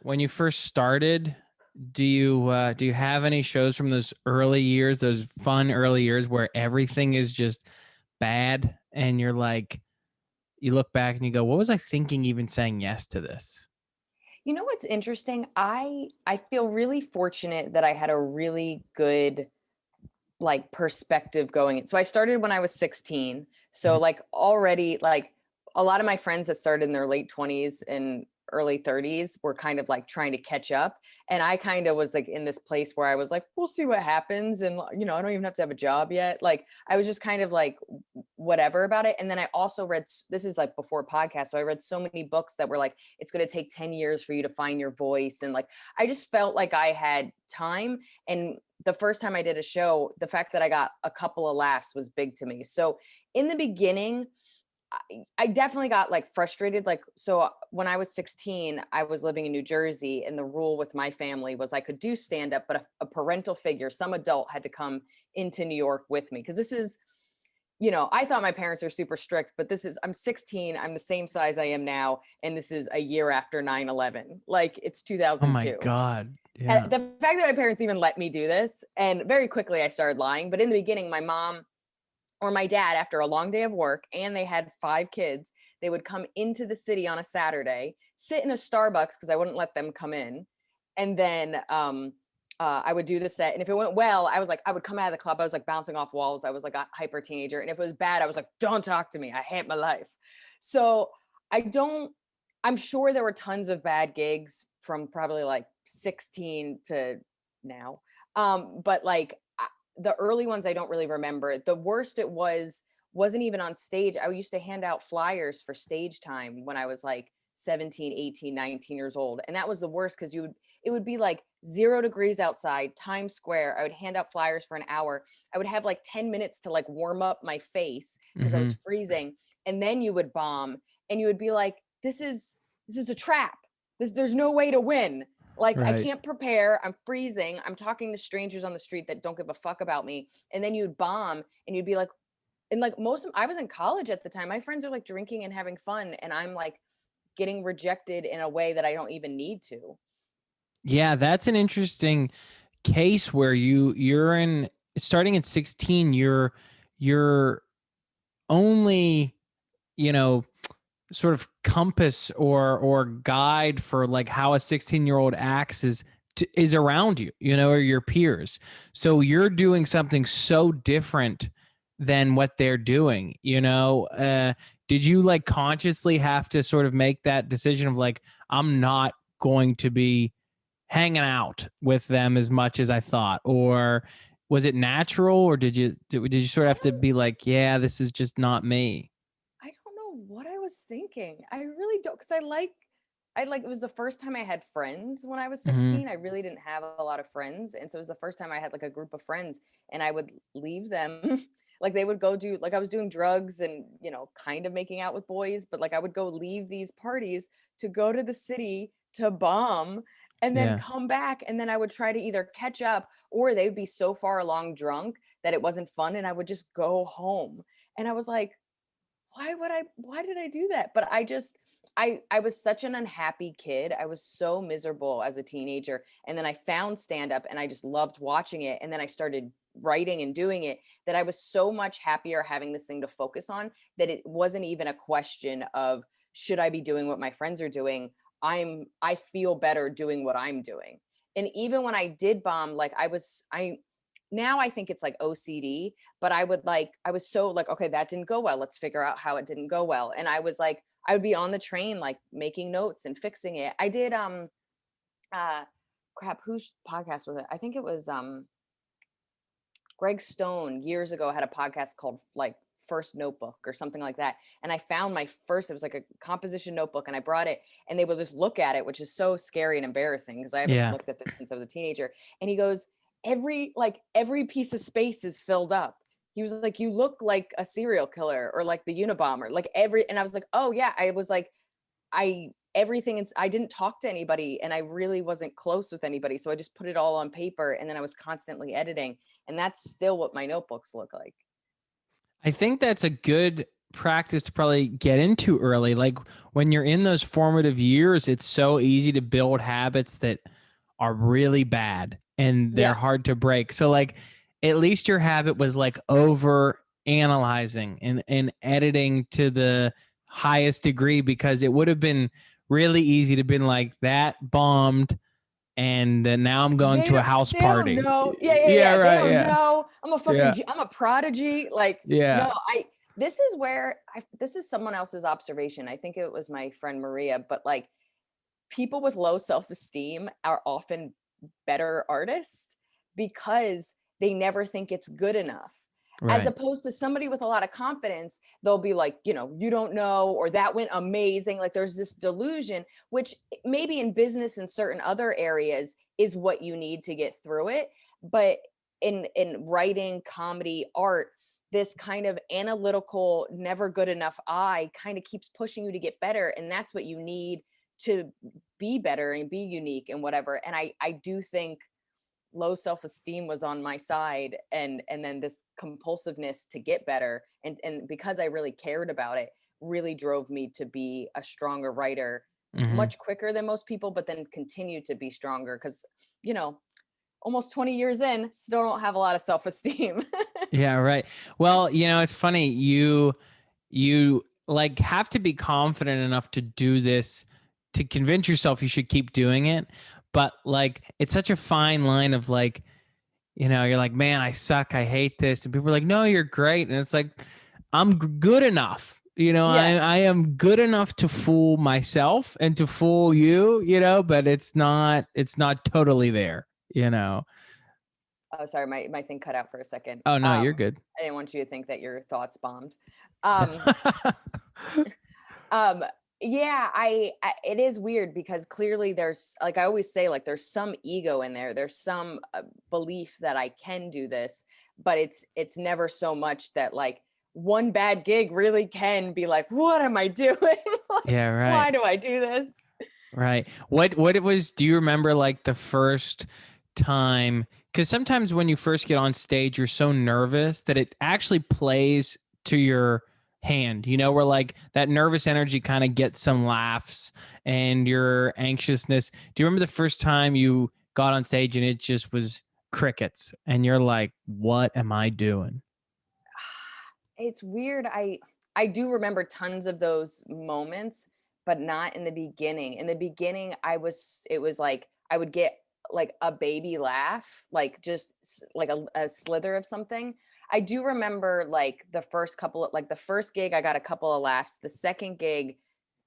when you first started, do you have any shows from those early years, those fun early years where everything is just bad and you're like, you look back and you go, what was I thinking even saying yes to this? You know what's interesting? I feel really fortunate that I had a really good like perspective going in. So I started when I was 16. So Mhm. like already like a lot of my friends that started in their late 20s and early 30s were kind of like trying to catch up. And I kind of was like in this place where I was like, we'll see what happens. And I don't even have to have a job yet. Like I was just kind of like whatever about it. And then I also read, this is like before podcast. So I read so many books that were like, it's going to take 10 years for you to find your voice. And like, I just felt like I had time. And the first time I did a show, the fact that I got a couple of laughs was big to me. So in the beginning, I definitely got like frustrated. Like, so when I was 16, I was living in New Jersey, and the rule with my family was I could do stand up, but a parental figure, some adult had to come into New York with me. Cause this is, I thought my parents are super strict, but I'm 16, I'm the same size I am now. And this is a year after 9/11. Like it's Oh my 2002. God. And Yeah. the fact that my parents even let me do this, and very quickly I started lying. But in the beginning, my mom or my dad, after a long day of work, and they had 5 kids, they would come into the city on a Saturday, sit in a Starbucks because I wouldn't let them come in. And then I would do the set. And if it went well, I would come out of the club. I was like bouncing off walls. I was like a hyper teenager. And if it was bad, I was like, don't talk to me. I hate my life. So I don't, I'm sure there were tons of bad gigs from probably like 16 to now. But like the early ones I don't really remember. The worst it wasn't even on stage. I used to hand out flyers for stage time when I was like 17, 18, 19 years old. And that was the worst because it would be like 0 degrees outside, Times Square. I would hand out flyers for an hour. I would have like 10 minutes to like warm up my face because I was Hmm. freezing. And then you would bomb and you would be like, this is a trap. There's no way to win. Like I Right. can't prepare. I'm freezing. I'm talking to strangers on the street that don't give a fuck about me. And then you'd bomb and you'd be like, and like I was in college at the time. My friends are like drinking and having fun. And I'm like getting rejected in a way that I don't even need to. Yeah, that's an interesting case where you're in starting at 16, you're only, you know, sort of compass or guide for like how a 16-year-old acts is around you, or your peers. So you're doing something so different than what they're doing. Did you like consciously have to sort of make that decision of like, I'm not going to be hanging out with them as much as I thought? Or was it natural, or did you sort of I have to don't be like, yeah, this is just not me? I don't know what I was thinking. I really don't, because it was the first time I had friends when I was Hmm. 16. I really didn't have a lot of friends. And so it was the first time I had like a group of friends, and I would leave them. Like they would go do, like I was doing drugs and, kind of making out with boys, but like I would go leave these parties to go to the city to bomb and then Yeah. come back. And then I would try to either catch up, or they would be so far along drunk that it wasn't fun. And I would just go home. And I was like, why did I do that? But I was such an unhappy kid. I was so miserable as a teenager. And then I found stand up and I just loved watching it. And then I started writing and doing it, that I was so much happier having this thing to focus on, that it wasn't even a question of should I be doing what my friends are doing? I feel better doing what I'm doing. And even when I did bomb, like I now I think it's like OCD, but I was so like, okay, that didn't go well. Let's figure out how it didn't go well. And I was like, I would be on the train, like making notes and fixing it. I did, uh, crap, whose podcast was it? I think it was, Greg Stone years ago had a podcast called like First Notebook or something like that. And I found it was like a composition notebook, and I brought it, and they would just look at it, which is so scary and embarrassing because I haven't Yeah. looked at this since I was a teenager. And he goes, every piece of space is filled up. He was like, you look like a serial killer or like the Unabomber, like and I was like, oh yeah. I was like, I didn't talk to anybody, and I really wasn't close with anybody. So I just put it all on paper, and then I was constantly editing. And that's still what my notebooks look like. I think that's a good practice to probably get into early. Like when you're in those formative years, it's so easy to build habits that are really bad and they're Yeah. hard to break. So like at least your habit was like over analyzing and editing to the highest degree, because it would have been really easy to been like that bombed and now I'm going to a house They don't party. know. Yeah, They right. don't Yeah. know. Yeah. I'm a prodigy. Like, Yeah. no, this is where this is someone else's observation. I think it was my friend Maria, but like people with low self-esteem are often better artists because they never think it's good enough. As Right. opposed to somebody with a lot of confidence, they'll be like, you don't know, or that went amazing. Like there's this delusion, which maybe in business and certain other areas is what you need to get through it. But in writing, comedy, art, this kind of analytical, never good enough eye kind of keeps pushing you to get better. And that's what you need to be better and be unique and whatever. And I do think low self-esteem was on my side, and then this compulsiveness to get better, and because I really cared about it, really drove me to be a stronger writer Mm-hmm. much quicker than most people, but then continue to be stronger because almost 20 years in, still don't have a lot of self-esteem. Yeah, right. Well, it's funny. You like have to be confident enough to do this to convince yourself you should keep doing it. But like it's such a fine line of like, you're like, man, I suck. I hate this. And people are like, no, you're great. And it's like, I'm good enough. Yeah. I am good enough to fool myself and to fool you, but it's not totally there, you know. Oh, sorry, my thing cut out for a second. Oh no, you're good. I didn't want you to think that your thoughts bombed. Um, um, yeah, it is weird because clearly there's, like I always say, like there's some ego in there. There's some belief that I can do this, but it's never so much that like one bad gig really can be like, what am I doing? Like, Yeah, right. why do I do this? Right. What it was, do you remember like the first time? Because sometimes when you first get on stage, you're so nervous that it actually plays to your hand, where like that nervous energy kind of gets some laughs and your anxiousness. Do you remember the first time you got on stage and it just was crickets and you're like, what am I doing? It's weird. I do remember tons of those moments, but not in the beginning. In the beginning, it was like I would get like a baby laugh, like just like a slither of something. I do remember like the first couple of, like the first gig, I got a couple of laughs. The second gig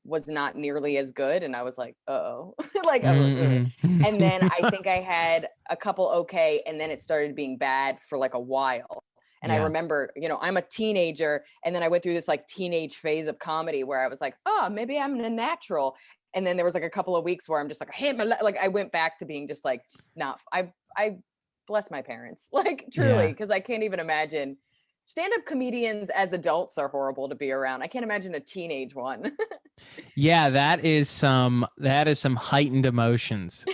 was not nearly as good, and I was like, oh, like I was like, ugh. Mm-mm. And then I think I had a couple okay, and then it started being bad for like a while. And I Yeah. remember, I'm a teenager, and then I went through this like teenage phase of comedy where I was like, oh, maybe I'm a natural. And then there was like a couple of weeks where I'm just like, hey, like I went back to being just like, not. I bless my parents, like truly, Yeah. because I can't even imagine. Stand-up comedians as adults are horrible to be around. I can't imagine a teenage one. Yeah, that is some heightened emotions.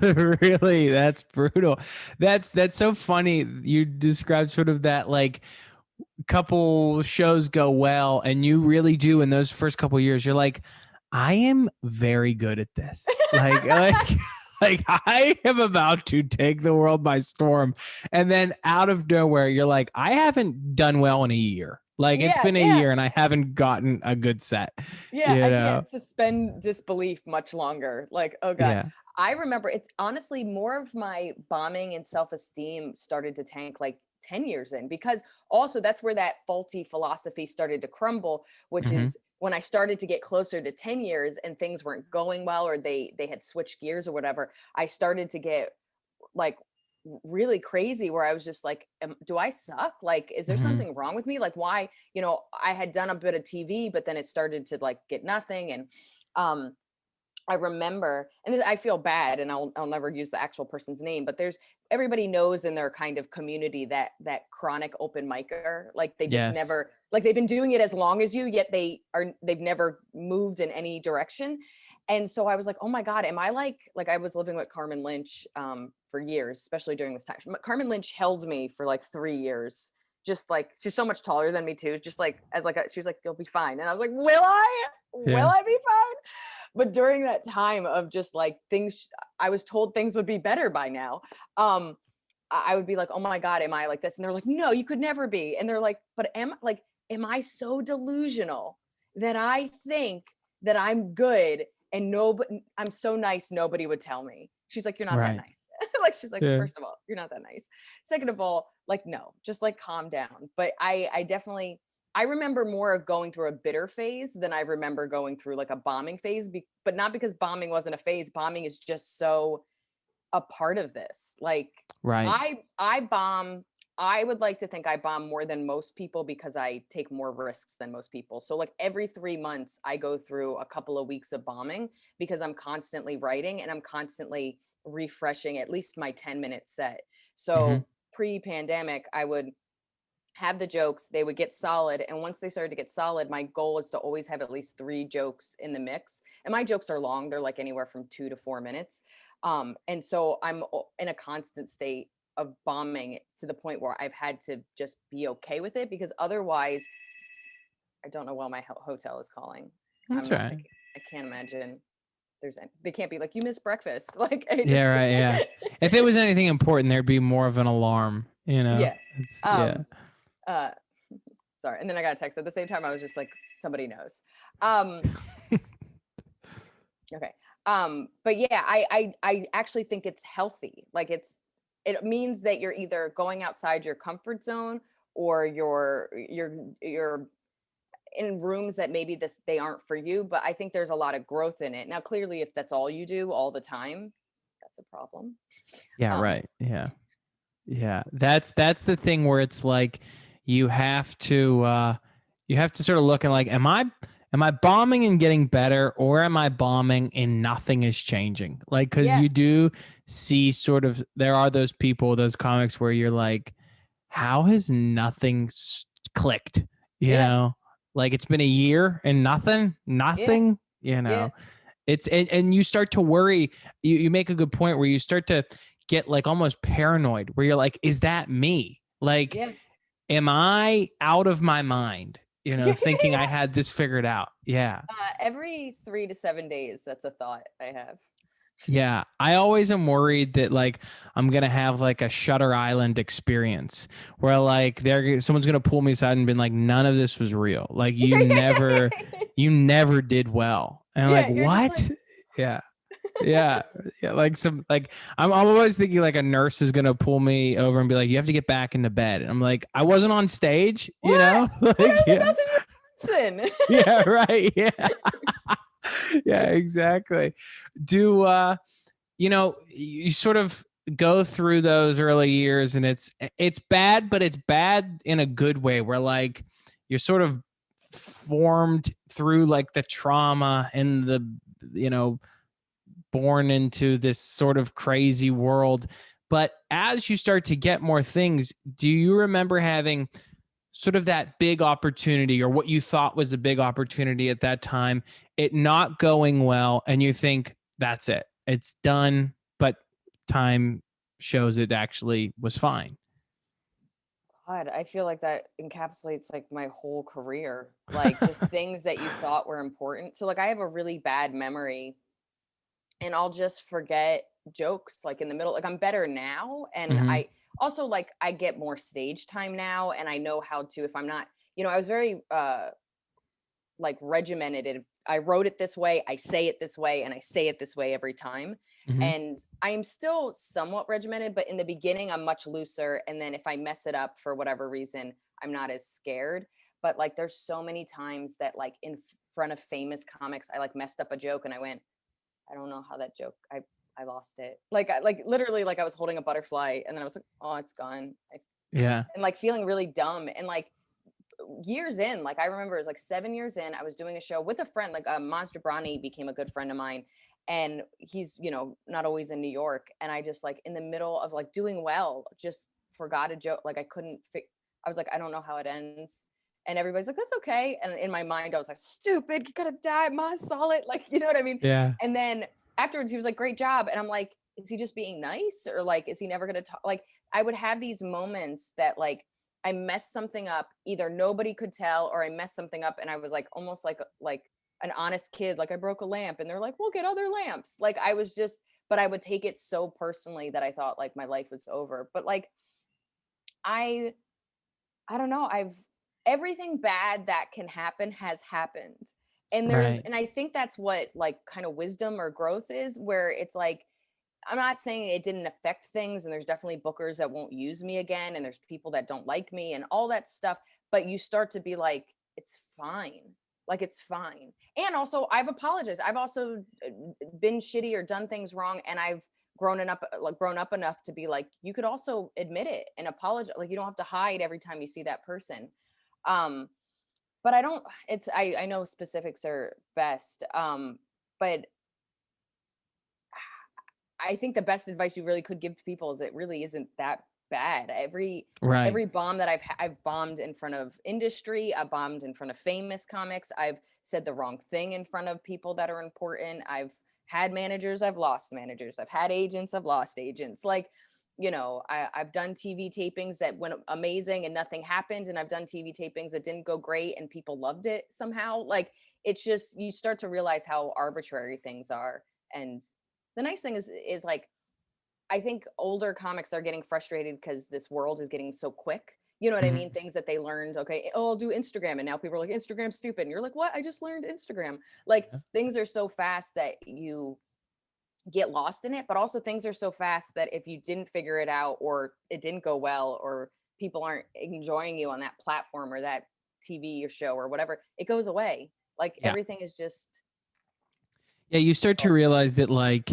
Really, that's brutal. That's so funny. You described sort of that like couple shows go well, and you really do in those first couple years. You're like, I am very good at this. Like I am about to take the world by storm. And then out of nowhere, you're like, I haven't done well in a year. Like it's Yeah, been a yeah. year and I haven't gotten a good set. Yeah, You I know? can't suspend disbelief much longer. Like, oh God. Yeah. I remember it's honestly more of my bombing and self-esteem started to tank like 10 years in, because also that's where that faulty philosophy started to crumble, which Hmm. is when I started to get closer to 10 years and things weren't going well, or they had switched gears or whatever. I started to get like really crazy where I was just like, do I suck? Like, is there Hmm. something wrong with me? Like, why, I had done a bit of TV, but then it started to like get nothing. And um, I remember, and I feel bad, and I'll never use the actual person's name, but there's everybody knows in their kind of community that chronic open micer, like they just Yes. never, like they've been doing it as long as you, yet they've never moved in any direction. And so I was like, oh my God, am I like I was living with Carmen Lynch for years, especially during this time. Carmen Lynch held me for like 3 years just like, she's so much taller than me too. Just like, as like, she was like, you'll be fine. And I was like, will I? Will Yeah. I be fine? But during that time of just like things, I was told things would be better by now. I would be like, oh my God, am I like this? And they're like, no, you could never be. And they're like, but am I so delusional that I think that I'm good and nobody, I'm so nice, nobody would tell me. She's like, you're not that Right. nice. Like, she's like, Yeah. first of all, you're not that nice. Second of all, like, no, just like calm down. But I definitely, I remember more of going through a bitter phase than I remember going through like a bombing phase, but not because bombing wasn't a phase. Bombing is just so a part of this. Like, Right. I bomb. I would like to think I bomb more than most people because I take more risks than most people. So like every 3 months, I go through a couple of weeks of bombing because I'm constantly writing and I'm constantly refreshing at least my 10-minute set. Hmm. So pre-pandemic, I would have the jokes, they would get solid. And once they started to get solid, my goal is to always have at least 3 jokes in the mix. And my jokes are long, they're like anywhere from 2 to 4 minutes. And so I'm in a constant state of bombing to the point where I've had to just be okay with it because otherwise, I don't know why my hotel is calling. I'm That's not right. thinking, I can't imagine they can't be like, you missed breakfast. Like, I Yeah. just, Right. Yeah. If it was anything important, there'd be more of an alarm. You know. yeah. It's yeah. Um, uh, sorry. And then I got a text at the same time. I was just like, somebody knows. Um, okay. But yeah, I actually think it's healthy. Like it means that you're either going outside your comfort zone or you're in rooms that maybe they aren't for you. But I think there's a lot of growth in it. Now, clearly, if that's all you do all the time, that's a problem. Yeah. Um, Right. Yeah. Yeah. That's the thing where it's like you have to sort of look and like, am I bombing and getting better, or am I bombing and nothing is changing? Like, because yeah, you do see sort of, there are those people, those comics where you're like, how has nothing clicked? You yeah, know, like it's been a year and yeah, nothing, you yeah, know, and you start to worry. You make a good point where you start to get like almost paranoid, where you're like, is that me? Like, yeah. am I out of my mind? You know, Yeah. thinking I had this figured out. Yeah. Every 3 to 7 days, that's a thought I have. Yeah. I always am worried that like I'm gonna have like a Shutter Island experience where like someone's gonna pull me aside and be like, none of this was real. Like you never did well. And I'm like, Yeah, you're just like, what? Yeah. Yeah. Yeah. Like I'm always thinking like a nurse is gonna pull me over and be like, you have to get back into bed. And I'm like, I wasn't on stage, you what? know? What Like, is yeah. about to do, person? Yeah, right. Yeah. Yeah, exactly. Do you sort of go through those early years and it's bad, but it's bad in a good way where like you're sort of formed through like the trauma and the you know born into this sort of crazy world. But as you start to get more things, do you remember having sort of that big opportunity or what you thought was a big opportunity at that time, it not going well, and you think, that's it, it's done, but time shows it actually was fine? God, I feel like that encapsulates like my whole career. Like just things that you thought were important. So like I have a really bad memory and I'll just forget jokes like in the middle. Like I'm better now. And Hmm. I also like I get more stage time now and I know how to, if I'm not, I was very like regimented. I wrote it this way, I say it this way, and I say it this way every time. Hmm. And I am still somewhat regimented, but in the beginning, I'm much looser. And then if I mess it up for whatever reason, I'm not as scared. But like, there's so many times that like in front of famous comics, I like messed up a joke and I went, I don't know how that joke, I lost it. Like, like literally, like I was holding a butterfly and then I was like, oh, it's gone. Yeah. And like feeling really dumb. And like, years in, like I remember it was like 7 years in, I was doing a show with a friend, like Monster Bronny became a good friend of mine. And he's, not always in New York. And I just like in the middle of like doing well, just forgot a joke. Like I was like, I don't know how it ends. And everybody's like, that's okay. And in my mind, I was like, stupid, you gotta die, Ma saw it. Like, you know what I mean? Yeah. And then afterwards he was like, great job. And I'm like, is he just being nice? Or like, is he never gonna talk? Like I would have these moments that like I messed something up, either nobody could tell or I messed something up and I was like almost like an honest kid, like I broke a lamp and they're like, we'll get other lamps. Like I was just, but I would take it so personally that I thought like my life was over. But like I I don't know, I've everything bad that can happen has happened. Right. And I think that's what like kind of wisdom or growth is, where it's like I'm not saying it didn't affect things, and there's definitely bookers that won't use me again, and there's people that don't like me and all that stuff. But you start to be like, it's fine. Like it's fine. And also, I've apologized. I've also been shitty or done things wrong, and I've grown up enough to be like, you could also admit it and apologize. Like you don't have to hide every time you see that person. Um, but I don't. It's I know specifics are best. But I think the best advice you really could give to people is it really isn't that bad. Right. Every bomb that I've bombed in front of industry, I've bombed in front of famous comics, I've said the wrong thing in front of people that are important. I've had managers, I've lost managers, I've had agents, I've lost agents. Like, I've done TV tapings that went amazing and nothing happened, and I've done TV tapings that didn't go great and people loved it somehow. Like it's just you start to realize how arbitrary things are. And the nice thing is like I think older comics are getting frustrated because this world is getting so quick. You know what I mean? Mhm. Things that they learned, okay, oh, I'll do Instagram. And now people are like, Instagram's stupid. And you're like, what? I just learned Instagram. Like Yeah. things are so fast that you get lost in it, but also things are so fast that if you didn't figure it out or it didn't go well or people aren't enjoying you on that platform or that TV or show or whatever, it goes away. Like Yeah. everything is just, Yeah, you start to oh, realize that like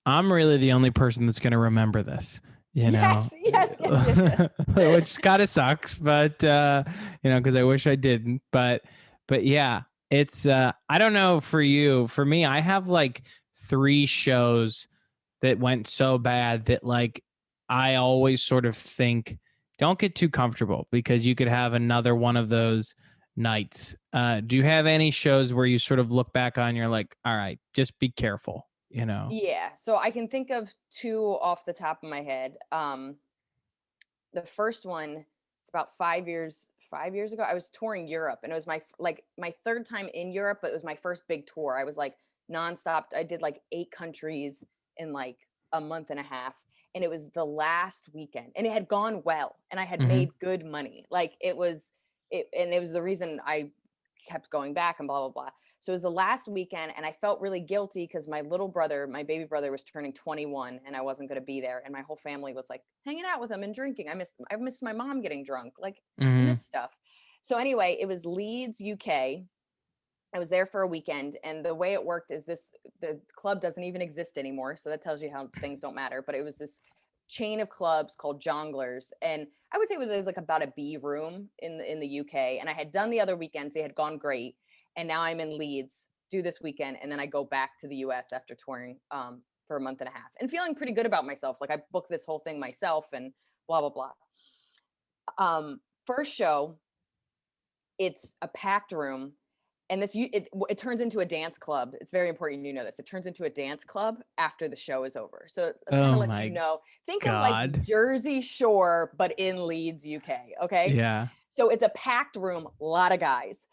I'm really the only person that's going to remember this, you know. yes, yes, yes, yes, yes. Which kind of sucks, but cuz I wish I didn't, but yeah, it's I don't know for you. For me, I have like 3 shows that went so bad that like I always sort of think don't get too comfortable because you could have another one of those nights. Do you have any shows where you sort of look back on, you're like, all right, just be careful, you know? Yeah, so I can think of 2 off the top of my head. The first one, it's about 5 years ago. I was touring Europe, and it was my third time in Europe, but it was my first big tour. I was like nonstop. I did like 8 countries in like a month and a half, and it was the last weekend, and it had gone well, and I had Hmm. made good money. Like and it was the reason I kept going back and blah blah blah. So it was the last weekend, and I felt really guilty because my little brother, my baby brother, was turning 21, and I wasn't going to be there, and my whole family was like hanging out with him and drinking. I missed my mom getting drunk. Like I Hmm. missed stuff. So anyway, it was Leeds, UK. I was there for a weekend, and the way it worked is the club doesn't even exist anymore, so that tells you how things don't matter. But it was this chain of clubs called Jongleurs, and I would say it was like about a B room in the UK. And I had done the other weekends; they had gone great, and now I'm in Leeds, do this weekend, and then I go back to the US after touring for a month and a half, and feeling pretty good about myself. Like I booked this whole thing myself, and blah blah blah. First show, it's a packed room, and it turns into a dance club. It's very important you know this. It turns into a dance club after the show is over. So it kind of Oh lets you my know. Think of like God. Jersey Shore, but in Leeds, UK. Okay. Yeah. So it's a packed room, a lot of guys.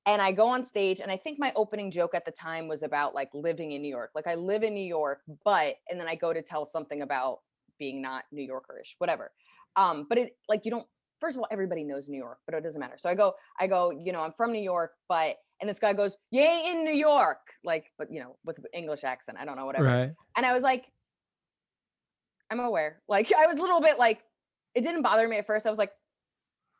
And I go on stage, and I think my opening joke at the time was about like living in New York. Like I live in New York, and then I go to tell something about being not New Yorkerish, whatever. But it like you don't first of all, everybody knows New York, but it doesn't matter. So I go, I'm from New York, and this guy goes, yay in New York, like, but with English accent, I don't know, whatever. Right. And I was like, I'm aware. Like, I was a little bit like, it didn't bother me at first. I was like,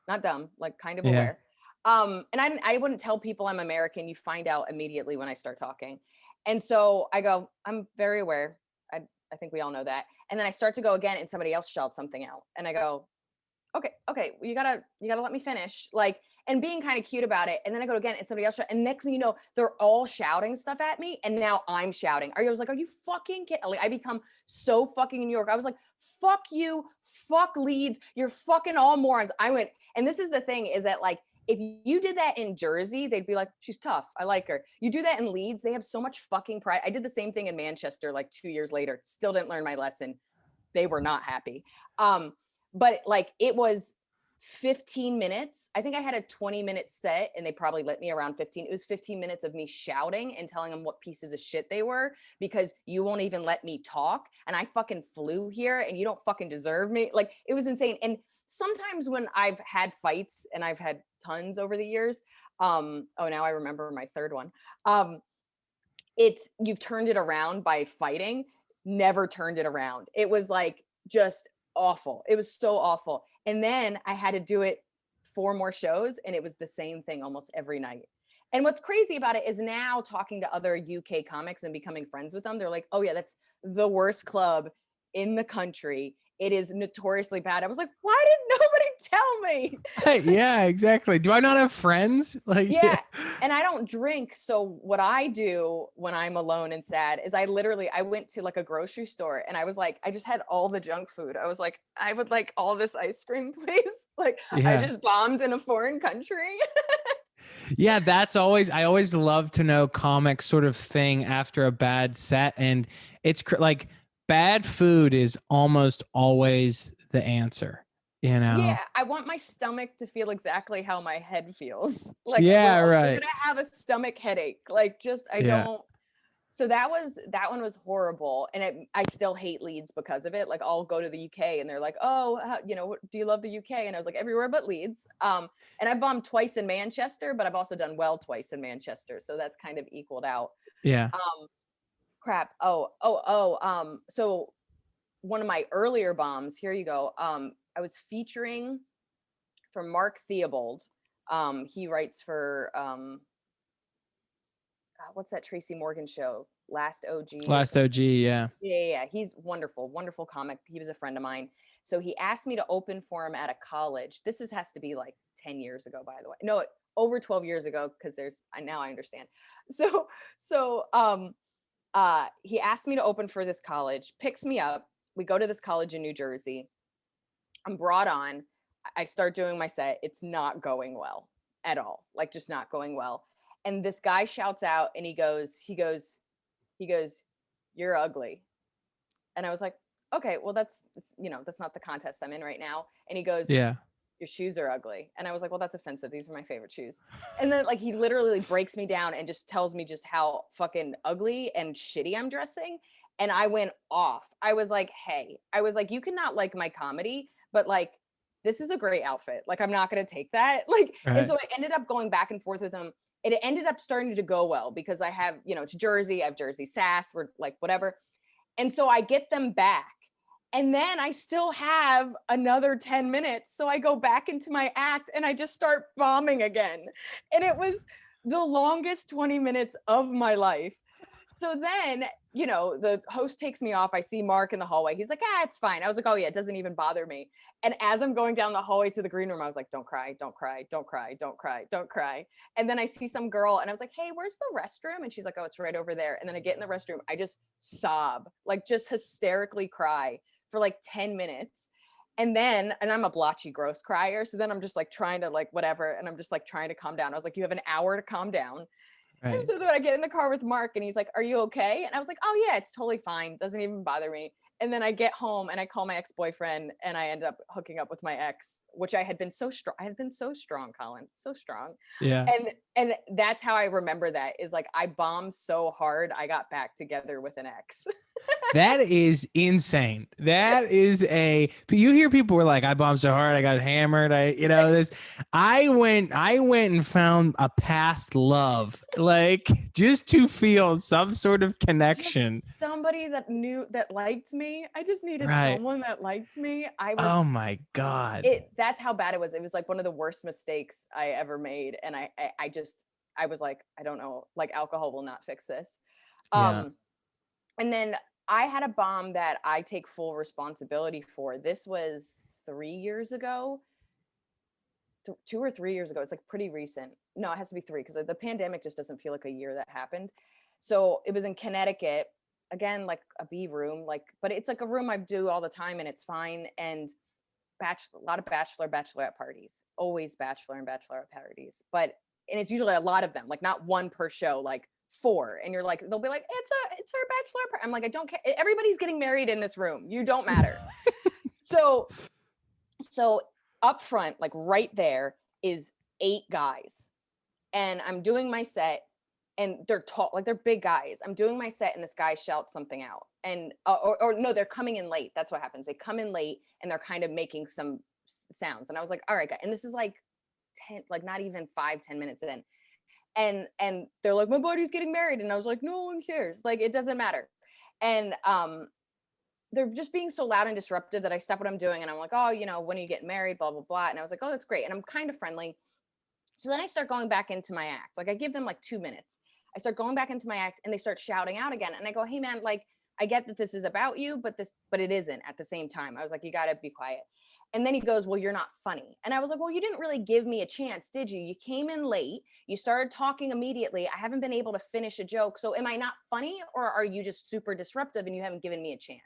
not dumb, like kind of Yeah. aware. And I wouldn't tell people I'm American. You find out immediately when I start talking. And so I go, I'm very aware. I think we all know that. And then I start to go again, and somebody else shouts something out. And I go, okay, well, you gotta let me finish. Like, and being kind of cute about it. And then I go again, and somebody else and next thing you know, they're all shouting stuff at me, and now I'm shouting. I was like, are you fucking kidding? Like, I become so fucking New York. I was like, fuck you, fuck Leeds, you're fucking all morons. I went, and this is the thing, is that like, if you did that in Jersey, they'd be like, she's tough, I like her. You do that in Leeds, they have so much fucking pride. I did the same thing in Manchester like 2 years later, still didn't learn my lesson. They were not happy. But like, it was 15 minutes. I think I had a 20-minute set and they probably let me around 15. It was 15 minutes of me shouting and telling them what pieces of shit they were because you won't even let me talk. And I fucking flew here and you don't fucking deserve me. Like, it was insane. And sometimes when I've had fights, and I've had tons over the years, now I remember my third one. It's, you've turned it around by fighting, never turned it around. It was like just awful. It was so awful. And then I had to do it 4 more shows and it was the same thing almost every night. And what's crazy about it is now talking to other UK comics and becoming friends with them, they're like, "Oh yeah, that's the worst club in the country. It is notoriously bad." I was like, "Why didn't nobody tell me?" Yeah, exactly. Do I not have friends? Like, yeah. Yeah. And I don't drink. So what I do when I'm alone and sad is I went to like a grocery store and I was like, I just had all the junk food. I was like, I would like all this ice cream, please. Like, I Yeah. just bombed in a foreign country. Yeah, I always love to know comics sort of thing after a bad set. And it's like bad food is almost always the answer, you Yeah, know? I want my stomach to feel exactly how my head feels. Like, Yeah, we're right. gonna have a stomach headache. Like, just I Yeah. don't. So that one was horrible, and I still hate Leeds because of it. Like, I'll go to the UK, and they're like, "Oh, do you love the UK?" And I was like, "Everywhere but Leeds." And I bombed twice in Manchester, but I've also done well twice in Manchester, so that's kind of equaled out. Yeah. Um, Crap. So one of my earlier bombs. Here you go. I was featuring for Mark Theobald. He writes for what's that Tracy Morgan show? Last OG or Last something. OG. Yeah. Yeah. He's wonderful, wonderful comic. He was a friend of mine. So he asked me to open for him at a college. Has to be like 10 years ago, by the way. No, over 12 years ago, because now I understand. So, he asked me to open for this college, picks me up. We go to this college in New Jersey. I'm brought on. I start doing my set. It's not going well at all. Like, just not going well. And this guy shouts out and he goes, "You're ugly." And I was like, "Okay, well that's not the contest I'm in right now." And he goes, Yeah. "Your shoes are ugly." And I was like, "Well, that's offensive. These are my favorite shoes." And then like he literally breaks me down and just tells me just how fucking ugly and shitty I'm dressing. And I went off. I was like, "Hey," I was like, "You cannot like my comedy, but like this is a great outfit. Like, I'm not going to take that." Like, and Right. so I ended up going back and forth with him. It ended up starting to go well because I have, it's Jersey, I have Jersey sass, we're like whatever. And so I get them back. And then I still have another 10 minutes. So I go back into my act and I just start bombing again. And it was the longest 20 minutes of my life. So then, the host takes me off. I see Mark in the hallway. He's like, "It's fine." I was like, "Oh yeah, it doesn't even bother me." And as I'm going down the hallway to the green room, I was like, "Don't cry, don't cry, don't cry, don't cry, don't cry." And then I see some girl and I was like, "Hey, where's the restroom?" And she's like, "Oh, it's right over there." And then I get in the restroom. I just sob, like just hysterically cry for like 10 minutes. And I'm a blotchy, gross crier. So then I'm just like trying to like whatever. And I'm just like trying to calm down. I was like, "You have an hour to calm down." And Right. so then I get in the car with Mark and he's like, "Are you okay?" And I was like, "Oh yeah, it's totally fine. Doesn't even bother me." And then I get home and I call my ex-boyfriend and I end up hooking up with my ex, which I had been so strong. I had been so strong, Colin, so strong. Yeah. And that's how I remember that is like I bombed so hard I got back together with an ex. That is insane. But you hear people were like, I bombed so hard, I got hammered. I went and found a past love, like just to feel some sort of connection. Just somebody that liked me. I just needed Right. someone that liked me. Oh my God. That's how bad it was. It was like one of the worst mistakes I ever made. And I was like, I don't know, like alcohol will not fix this. Yeah. Um, and then I had a bomb that I take full responsibility for. This was 3 years ago, 2 or 3 years ago. It's like pretty recent. No, it has to be three because the pandemic just doesn't feel like a year that happened. So it was in Connecticut, again, like a B room, but it's like a room I do all the time and it's fine. And a lot of bachelorette parties, always bachelor and bachelorette parties, and it's usually a lot of them, like not one per show, like 4. And you're like, they'll be like, it's her bachelor party. I'm like, I don't care. Everybody's getting married in this room. You don't matter. So up front, like right there, is 8 guys. And I'm doing my set, and they're tall, like they're big guys. I'm doing my set and this guy shouts something out. And or no, they're coming in late. That's what happens. They come in late and they're kind of making some sounds. And I was like, all right, guys. And this is like 10, like not even 5-10 minutes in. And they're like, my buddy's getting married. And I was like, no one cares. Like, it doesn't matter. And they're just being so loud and disruptive that I stop what I'm doing. And I'm like, oh, when are you getting married? Blah, blah, blah. And I was like, oh, that's great. And I'm kind of friendly. So then I start going back into my act. Like, I give them like 2 minutes. I start going back into my act and they start shouting out again. And I go, hey man, like, I get that this is about you, but it isn't at the same time. I was like, you gotta be quiet. And then he goes, well, you're not funny. And I was like, well, you didn't really give me a chance, did you? You came in late. You started talking immediately. I haven't been able to finish a joke. So am I not funny, or are you just super disruptive and you haven't given me a chance?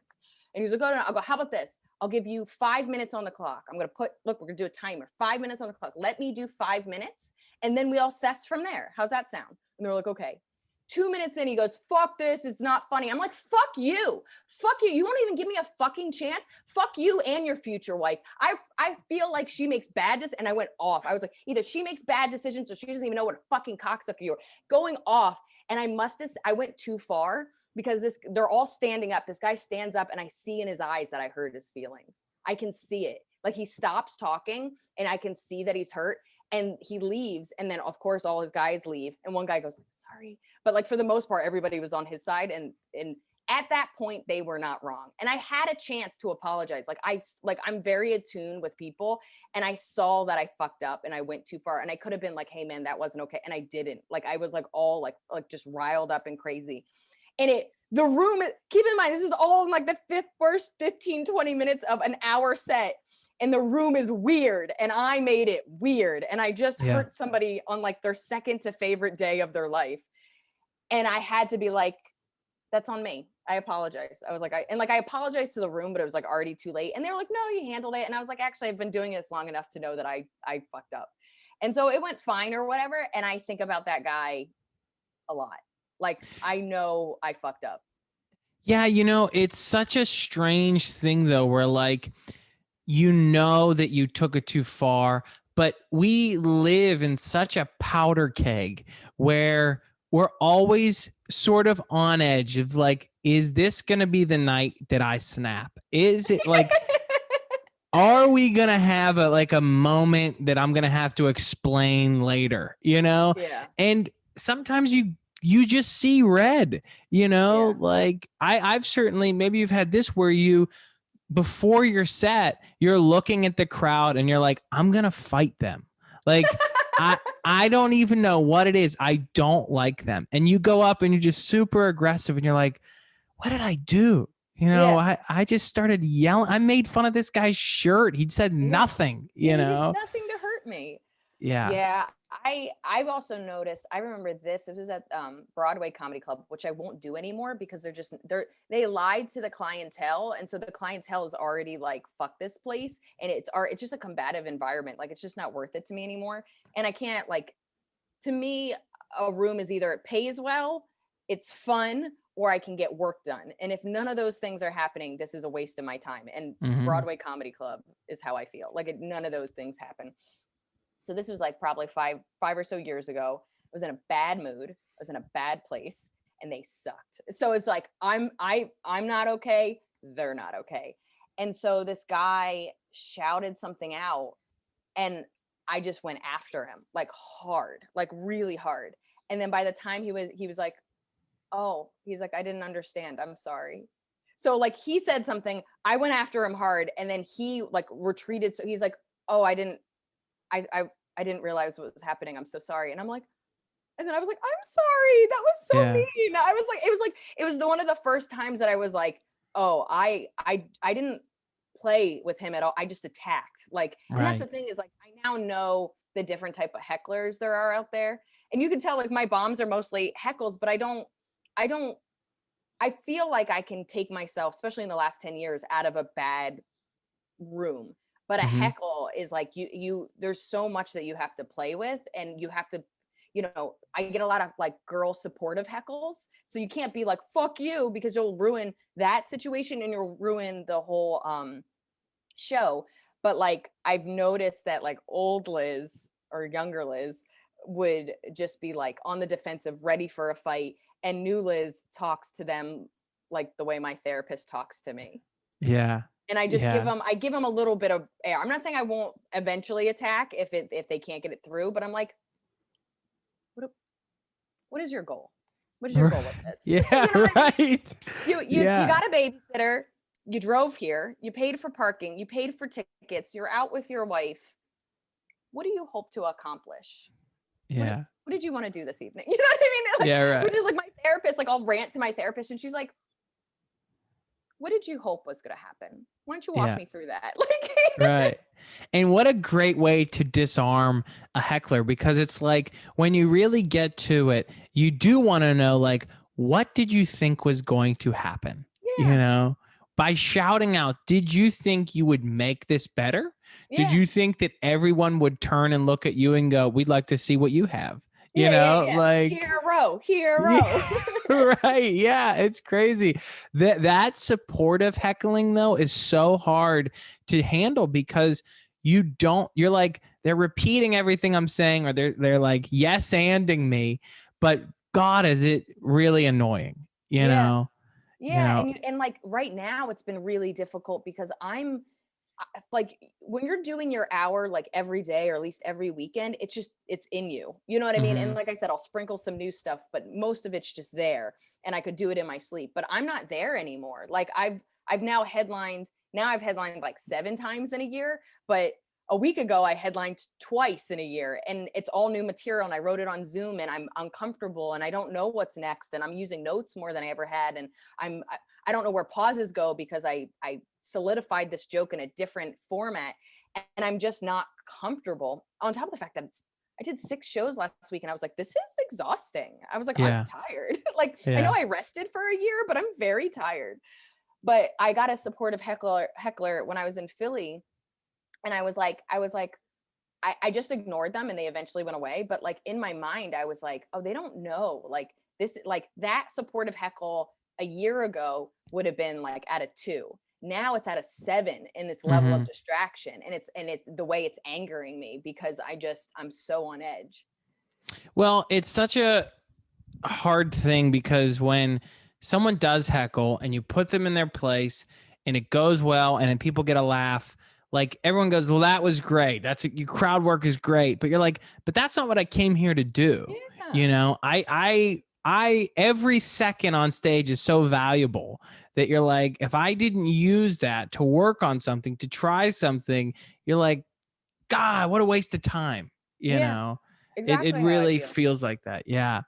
And he's like, oh, no. I'll go, how about this? I'll give you 5 minutes on the clock. I'm going to look, we're going to do a timer, 5 minutes on the clock. Let me do 5 minutes. And then we all assess from there. How's that sound? And they're like, okay. 2 minutes in, he goes, fuck this. It's not funny. I'm like, fuck you. Fuck you. You won't even give me a fucking chance. Fuck you and your future wife. I feel like she makes bad decisions. And I went off. I was like, either she makes bad decisions or she doesn't even know what a fucking cocksucker you are. Going off. And I went too far because they're all standing up. This guy stands up and I see in his eyes that I hurt his feelings. I can see it. Like, he stops talking and I can see that he's hurt. And he leaves, and then of course all his guys leave, and one guy goes, sorry, but like for the most part everybody was on his side, and at that point they were not wrong, and I had a chance to apologize. I'm very attuned with people, and I saw that I fucked up and I went too far, and I could have been like, hey man, that wasn't okay, and I didn't. Like, I was like all like just riled up and crazy, and the room, keep in mind this is all in like the first 15-20 minutes of an hour set. And the room is weird, and I made it weird. And I just hurt somebody on like their second to favorite day of their life. And I had to be like, that's on me. I apologize. I was like, I apologized to the room, but it was like already too late. And they were like, no, you handled it. And I was like, actually, I've been doing this long enough to know that I fucked up. And so it went fine or whatever. And I think about that guy a lot. Like, I know I fucked up. Yeah, it's such a strange thing though, where like, that you took it too far, but we live in such a powder keg where we're always sort of on edge of like, is this going to be the night that I snap? Is it like, are we going to have a moment that I'm going to have to explain later, Yeah. And sometimes you just see red, Yeah. like I've certainly, maybe you've had this where before your set, you're looking at the crowd and you're like, I'm going to fight them. Like, I don't even know what it is. I don't like them. And you go up and you're just super aggressive and you're like, what did I do? Yeah. I just started yelling. I made fun of this guy's shirt. He said nothing, Yeah, he did nothing to hurt me. Yeah. Yeah, I've also noticed. I remember this. It was at Broadway Comedy Club, which I won't do anymore because they lied to the clientele, and so the clientele is already like, fuck this place, and it's just a combative environment. Like, it's just not worth it to me anymore, and I can't, like, to me, a room is either it pays well, it's fun, or I can get work done. And if none of those things are happening, this is a waste of my time. And Broadway Comedy Club is how I feel. Like, none of those things happen. So this was like probably five or so years ago. I was in a bad mood. I was in a bad place, and they sucked. So it's like, I'm not okay. They're not okay. And so this guy shouted something out, and I just went after him like hard, like really hard. And then by the time he was like, oh, he's like, I didn't understand. I'm sorry. So like, he said something, I went after him hard, and then he like retreated. So he's like, oh, I didn't realize what was happening. I'm so sorry. And I'm like, and then I was like, I'm sorry. That was so mean. I was like, it was one of the first times that I was like, oh, I didn't play with him at all. I just attacked. Like, and that's the thing, is like, I now know the different type of hecklers there are out there. And you can tell, like, my bombs are mostly heckles, but I feel like I can take myself, especially in the last 10 years, out of a bad room. But a heckle is like, there's so much that you have to play with, and you have to, I get a lot of like girl supportive heckles. So you can't be like, fuck you, because you'll ruin that situation and you'll ruin the whole show. But like I've noticed that like old Liz or younger Liz would just be like on the defensive, ready for a fight, and new Liz talks to them like the way my therapist talks to me. Yeah. And I just Yeah. give them a little bit of air. I'm not saying I won't eventually attack if they can't get it through, but I'm like, what what is your goal? What is your goal with this? Yeah, You know what I mean? right. You Yeah. got a babysitter, you drove here, you paid for parking, you paid for tickets, you're out with your wife. What do you hope to accomplish? Yeah. What did you want to do this evening? You know what I mean? Yeah, Like, which right. is like my therapist, like I'll rant to my therapist and she's like, what did you hope was going to happen? Why don't you walk Yeah. me through that? Like, Right. And what a great way to disarm a heckler, because it's like when you really get to it, you do want to know, like, what did you think was going to happen? You yeah, know, by shouting out, did you think you would make this better? Did yeah, you think that everyone would turn and look at you and go, we'd like to see what you have? You yeah, yeah, know, yeah. like, Hero, yeah, hero. right. Yeah, it's crazy. That supportive heckling though is so hard to handle, because you're like, they're repeating everything I'm saying, or they're like yes anding me, but God, is it really annoying, you Yeah. know? You Yeah, know, and like right now it's been really difficult because like when you're doing your hour like every day or at least every weekend, it's just it's in you. You know what I mean? And mhm, like I said, I'll sprinkle some new stuff, but most of it's just there and I could do it in my sleep. But I'm not there anymore. Like I've now I've headlined like 7 times in a year, but a week ago I headlined twice in a year and it's all new material and I wrote it on Zoom and I'm uncomfortable and I don't know what's next and I'm using notes more than I ever had and I don't know where pauses go because I solidified this joke in a different format and I'm just not comfortable. On top of the fact that I did 6 shows last week and I was like, this is exhausting. I was like, I'm yeah, tired. Like I know yeah, I rested for a year, but I'm very tired. But I got a supportive heckler when I was in Philly and I just ignored them and they eventually went away. But like in my mind, I was like, oh, they don't know. Like this, like that supportive heckle a year ago would have been like at a 2. Now it's at a 7 in its level of mhm. distraction. And it's the way it's angering me because I'm so on edge. Well, it's such a hard thing, because when someone does heckle and you put them in their place and it goes well and then people get a laugh, like everyone goes, well, that was great, that's your crowd work is great, but you're like, but that's not what I came here to do. You Yeah. know, I every second on stage is so valuable that you're like, if I didn't use that to work on something, to try something, you're like, God, what a waste of time, you Yeah. know? It Exactly how I really feel. feels like that. Yeah.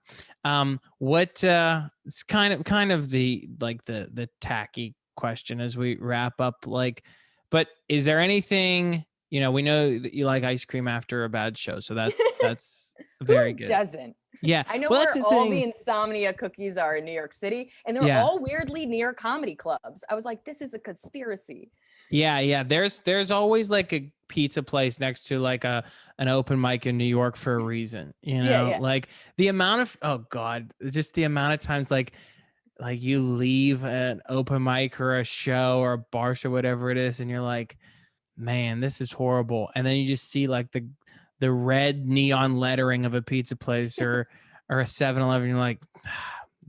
What it's kind of the like the tacky question as we wrap up, like, but is there anything, we know that you like ice cream after a bad show, so that's very Who good. doesn't? Yeah. I know Well, that's where the all the thing. insomnia cookies are in New York City, and they're Yeah. all weirdly near comedy clubs. I was like, this is a conspiracy. Yeah, yeah. There's always like a pizza place next to like an open mic in New York for a reason, Yeah, yeah. Like the amount of, oh God, just the amount of times like you leave an open mic or a show or a bar show, whatever it is, and you're like, man, this is horrible. And then you just see like the red neon lettering of a pizza place or a 7-Eleven. You're like,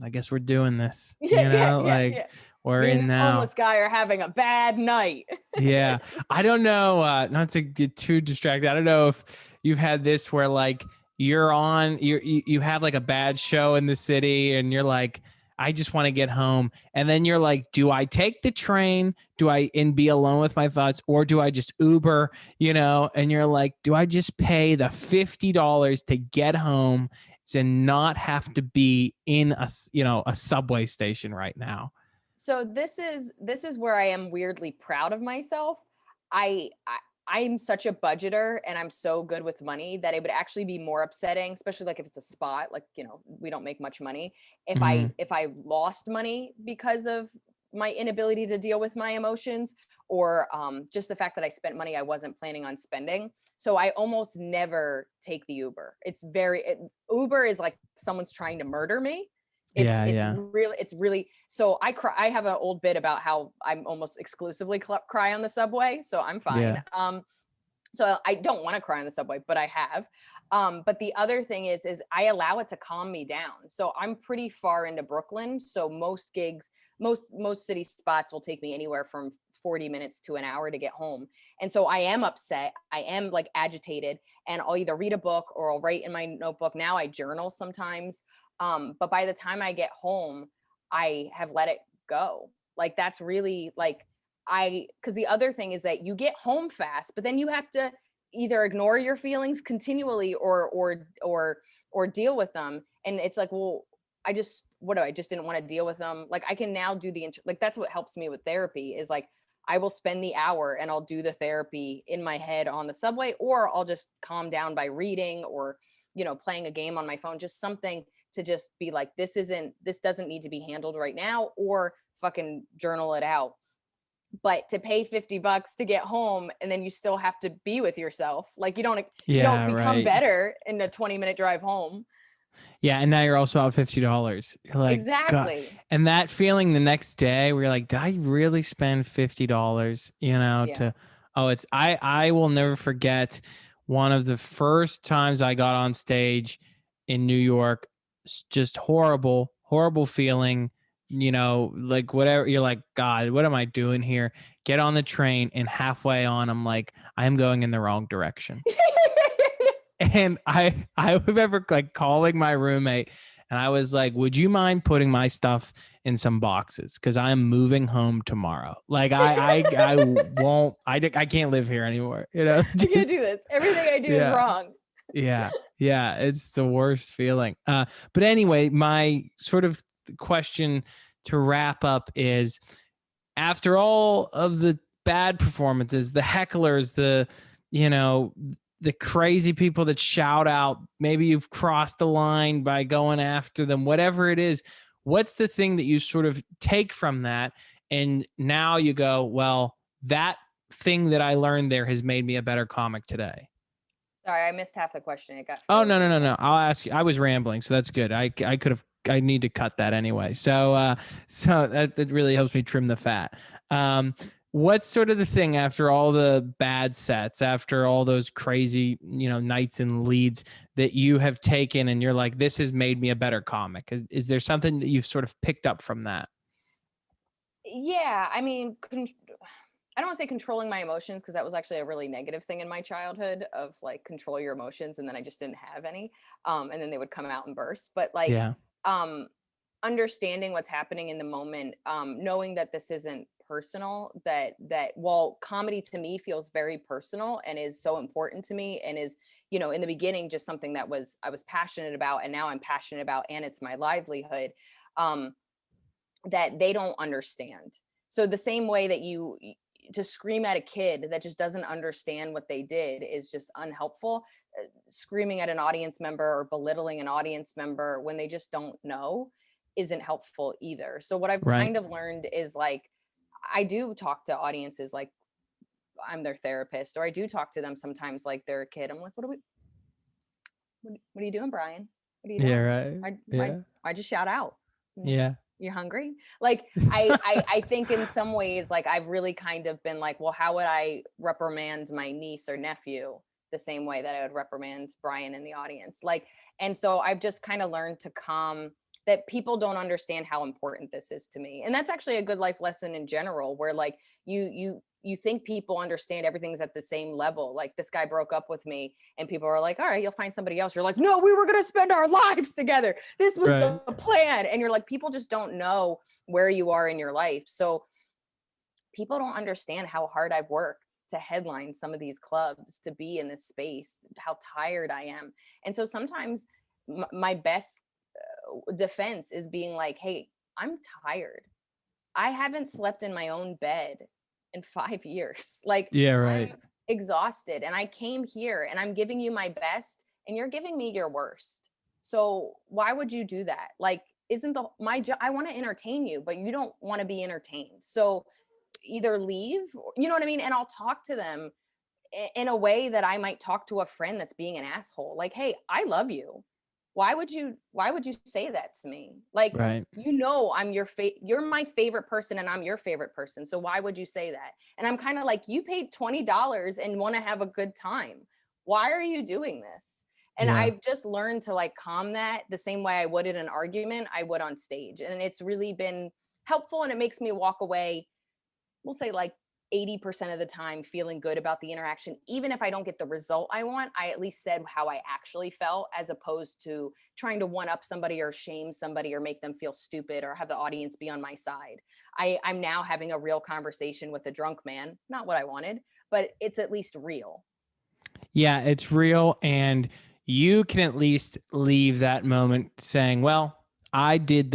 I guess we're doing this, Yeah, yeah, yeah, like yeah. we're Me and in this now. homeless guy are having a bad night. Yeah. I don't know, not to get too distracted. I don't know if you've had this where like you have like a bad show in the city and you're like, I just want to get home. And then you're like, do I take the train? Do I and be alone with my thoughts, or do I just Uber, And you're like, do I just pay the $50 to get home to not have to be in a subway station right now? So this is where I am weirdly proud of myself. I I'm such a budgeter and I'm so good with money that it would actually be more upsetting, especially like if it's a spot, like, we don't make much money. Mhm. If I lost money because of my inability to deal with my emotions or just the fact that I spent money I wasn't planning on spending. So I almost never take the Uber. Uber is like someone's trying to murder me. Yeah. It's really, so I cry. I have an old bit about how I'm almost exclusively cry on the subway, so I'm fine. Yeah. So I don't want to cry on the subway, but I have. But the other thing is I allow it to calm me down. So I'm pretty far into Brooklyn. So most gigs, most city spots will take me anywhere from 40 minutes to an hour to get home. And so I am upset. I am like agitated, and I'll either read a book or I'll write in my notebook. Now I journal sometimes. But by the time I get home, I have let it go. Like that's really like because the other thing is that you get home fast, but then you have to either ignore your feelings continually or deal with them. And it's like, well, I just didn't want to deal with them. Like I can now do like that's what helps me with therapy is like I will spend the hour and I'll do the therapy in my head on the subway, or I'll just calm down by reading or playing a game on my phone, just something to just be like, this doesn't need to be handled right now, or fucking journal it out. But to pay $50 to get home and then you still have to be with yourself, like you don't become Right. better in a 20-minute drive home. Yeah, and now you're also out $50. You're like, God. Exactly. And that feeling the next day where you're like, did I really spend $50, Yeah. I will never forget one of the first times I got on stage in New York. Just horrible, horrible feeling, like whatever. You're like, God, what am I doing here? Get on the train, and halfway on, I'm like, I am going in the wrong direction. And I remember like calling my roommate, and I was like, would you mind putting my stuff in some boxes, because I'm moving home tomorrow. Like I won't, I can't live here anymore, I can't do this. Everything I do is Yeah. wrong. Yeah, it's the worst feeling. But anyway, my sort of question to wrap up is, after all of the bad performances, the hecklers, the crazy people that shout out, maybe you've crossed the line by going after them, whatever it is, what's the thing that you sort of take from that? And now you go, well, that thing that I learned there has made me a better comic today. Sorry, I missed half the question. It got Oh, no, no, frozen. no, no. I'll ask you. I was rambling, so that's good. I need to cut that anyway. So that really helps me trim the fat. What's sort of the thing after all the bad sets, after all those crazy, nights and leads that you have taken and you're like, this has made me a better comic? Is there something that you've sort of picked up from that? Yeah, I mean, I don't want to say controlling my emotions, because that was actually a really negative thing in my childhood, of like control your emotions, and then I just didn't have any. And then they would come out and burst. But like Yeah. um understanding what's happening in the moment, knowing that this isn't personal, that while comedy to me feels very personal and is so important to me, and is, in the beginning just something that I was passionate about, and now I'm passionate about, and it's my livelihood, um that they don't understand. So the same way that to scream at a kid that just doesn't understand what they did is just unhelpful. Screaming at an audience member or belittling an audience member when they just don't know isn't helpful either. So what I've Right. kind of learned is like, I do talk to audiences like I'm their therapist, or I do talk to them sometimes like they're a kid. I'm like, what are you doing, Brian? What are you Yeah. doing? Right. Yeah. I just shout out. Yeah. You're hungry? Like I think in some ways, like I've really kind of been like, well, how would I reprimand my niece or nephew the same way that I would reprimand Brian in the audience? Like, and so I've just kind of learned to calm, that people don't understand how important this is to me. And that's actually a good life lesson in general, where like you think people understand everything's at the same level. Like this guy broke up with me and people are like, all right, you'll find somebody else. You're like, no, we were going to spend our lives together. This was Right. the plan. And you're like, people just don't know where you are in your life. So people don't understand how hard I've worked to headline some of these clubs, to be in this space, how tired I am. And so sometimes my best defense is being like, hey, I'm tired. I haven't slept in my own bed in 5 years. Like Yeah. I'm Right. exhausted, and I came here and I'm giving you my best and you're giving me your worst. So why would you do that? Like, isn't my job, I want to entertain you, but you don't want to be entertained. So either leave, you know what I mean? And I'll talk to them in a way that I might talk to a friend that's being an asshole. Like, hey, I love you. why would you say that to me? Like, Right. I'm you're my favorite person and I'm your favorite person. So why would you say that? And I'm kind of like, you paid $20 and want to have a good time. Why are you doing this? And Yeah. I've just learned to like calm that the same way I would in an argument, I would on stage. And it's really been helpful, and it makes me walk away, we'll say like 80% of the time, feeling good about the interaction. Even if I don't get the result I want, I at least said how I actually felt, as opposed to trying to one up somebody or shame somebody or make them feel stupid or have the audience be on my side. I'm now having a real conversation with a drunk man. Not what I wanted, but it's at least real. Yeah, it's real. And you can at least leave that moment saying, well, I did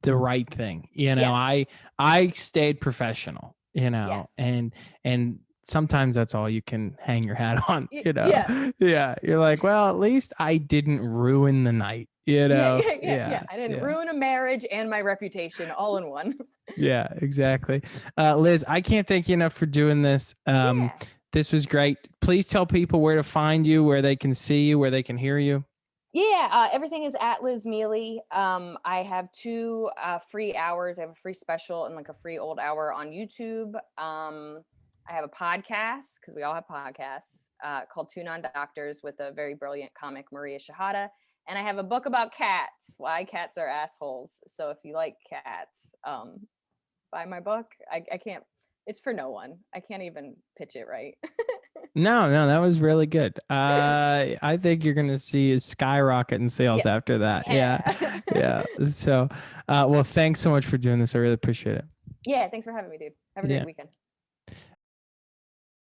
the right thing. Yes. I stayed professional, Yes. and sometimes that's all you can hang your hat on, Yeah. Yeah. You're like, well, at least I didn't ruin the night, Yeah. Yeah. Yeah. Yeah. Yeah. I didn't Yeah. ruin a marriage and my reputation all in one. Yeah, exactly. Liz, I can't thank you enough for doing this. Yeah. This was great. Please tell people where to find you, where they can see you, where they can hear you. Yeah, everything is at Liz Miele. I have 2 free hours. I have a free special and like a free old hour on YouTube. I have a podcast, because we all have podcasts, called Two Non-Doctors, with a very brilliant comic, Maria Shahada. And I have a book about cats, why cats are assholes. So if you like cats, buy my book. I can't, it's for no one. I can't even pitch it right. No, that was really good. I think you're gonna see a skyrocket in sales Yeah. after that. Yeah, Yeah. yeah. So, well, thanks so much for doing this. I really appreciate it. Yeah, thanks for having me, dude. Have a great Yeah. weekend.